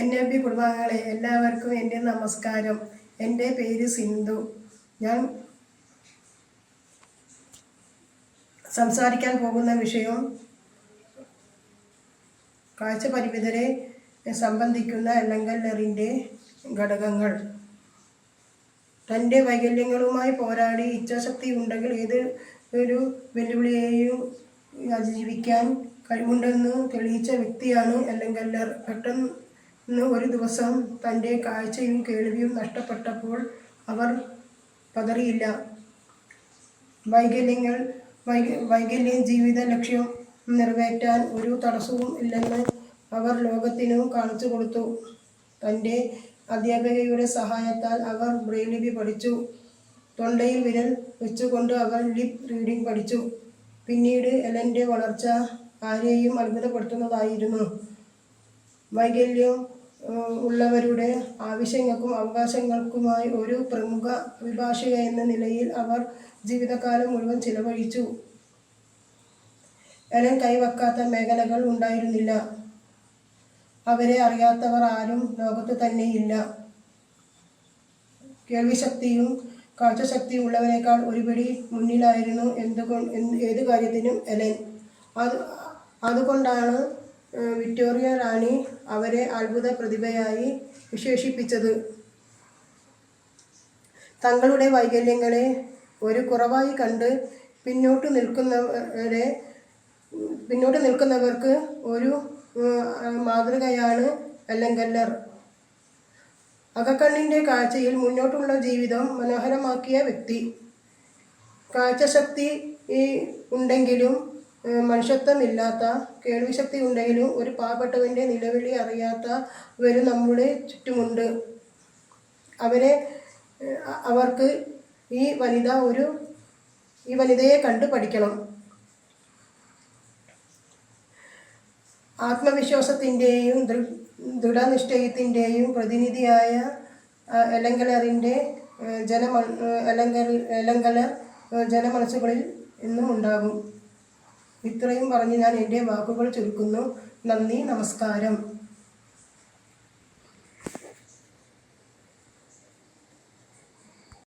NLB കുടുംബാംഗങ്ങളെ എല്ലാവർക്കും എൻ്റെ നമസ്കാരം. എൻ്റെ പേര് സിന്ധു. ഞാൻ സംസാരിക്കാൻ പോകുന്ന വിഷയം കാഴ്ച പരിമിതരെ സംബന്ധിക്കുന്ന എലങ്കല്ലറിൻ്റെ ഘടകങ്ങൾ. തൻ്റെ വൈകല്യങ്ങളുമായി പോരാടി ഇച്ഛാശക്തി ഉണ്ടെങ്കിൽ ഏത് ഒരു വെല്ലുവിളിയെയും അതിജീവിക്കാൻ കഴിവുണ്ടെന്ന് തെളിയിച്ച വ്യക്തിയാണ് എലങ്കല്ലർ. പെട്ടെന്ന് ഒരു ദിവസം തൻ്റെ കാഴ്ചയും കേൾവിയും നഷ്ടപ്പെട്ടപ്പോൾ അവർ പതറിയില്ല. വൈകല്യം ജീവിത ലക്ഷ്യം നിറവേറ്റാൻ ഒരു തടസ്സവും ഇല്ലെന്ന് അവർ ലോകത്തിനു കാണിച്ചു കൊടുത്തു. തൻ്റെ അധ്യാപികയുടെ സഹായത്താൽ അവർ ബ്രെയിൽ ലിപി പഠിച്ചു. തൊണ്ടയിൽ വിരൽ വെച്ചുകൊണ്ട് അവർ ലിപ് റീഡിംഗ് പഠിച്ചു. പിന്നീട് എലൻ്റെ വളർച്ച ആരെയും അത്ഭുതപ്പെടുത്തുന്നതായിരുന്നു. വൈകല്യം ഉള്ളവരുടെ ആവശ്യങ്ങൾക്കും അവകാശങ്ങൾക്കുമായി ഒരു പ്രമുഖ അഭിഭാഷക എന്ന നിലയിൽ അവർ ജീവിതകാലം മുഴുവൻ ചിലവഴിച്ചു. എലൻ കൈവെക്കാത്ത മേഖലകൾ ഉണ്ടായിരുന്നില്ല. അവരെ അറിയാത്തവർ ആരും ലോകത്ത് തന്നെയില്ല. കേൾവിശക്തിയും കാഴ്ചശക്തിയും ഉള്ളവരെക്കാൾ ഒരുപടി മുന്നിലായിരുന്നു ഏത് കാര്യത്തിനും എലൻ. അതുകൊണ്ടാണ് വിക്ടോറിയ റാണി അവരെ അത്ഭുത പ്രതിഭയായി വിശേഷിപ്പിച്ചത്. തങ്ങളുടെ വൈകല്യങ്ങളെ ഒരു കുറവായി കണ്ട് പിന്നോട്ട് നിൽക്കുന്നവർക്ക് ഒരു മാതൃകയാണ് എലങ്കല്ലർ. അകക്കണ്ണിൻ്റെ കാഴ്ചയിൽ മുന്നോട്ടുള്ള ജീവിതം മനോഹരമാക്കിയ വ്യക്തി. കാഴ്ചശക്തി ഉണ്ടെങ്കിലും മനുഷ്യത്വമില്ലാത്ത, കേൾവിശക്തി ഉണ്ടെങ്കിലും ഒരു പാവപ്പെട്ടവൻ്റെ നിലവിളി അറിയാത്തവരും നമ്മുടെ ചുറ്റുമുണ്ട്. അവർക്ക് ഈ വനിതയെ കണ്ടു പഠിക്കണം. ആത്മവിശ്വാസത്തിൻ്റെയും ദൃഢനിശ്ചയത്തിൻ്റെയും പ്രതിനിധിയായ എലങ്കല്ലറിൻ്റെ എലങ്കല്ലർ ജനമനസ്സുകളിൽ എന്നും ഉണ്ടാകും. ഇത്രയും പറഞ്ഞ് ഞാൻ എൻ്റെ വാക്കുകൾ ചുരുക്കുന്നു. നന്ദി, നമസ്കാരം.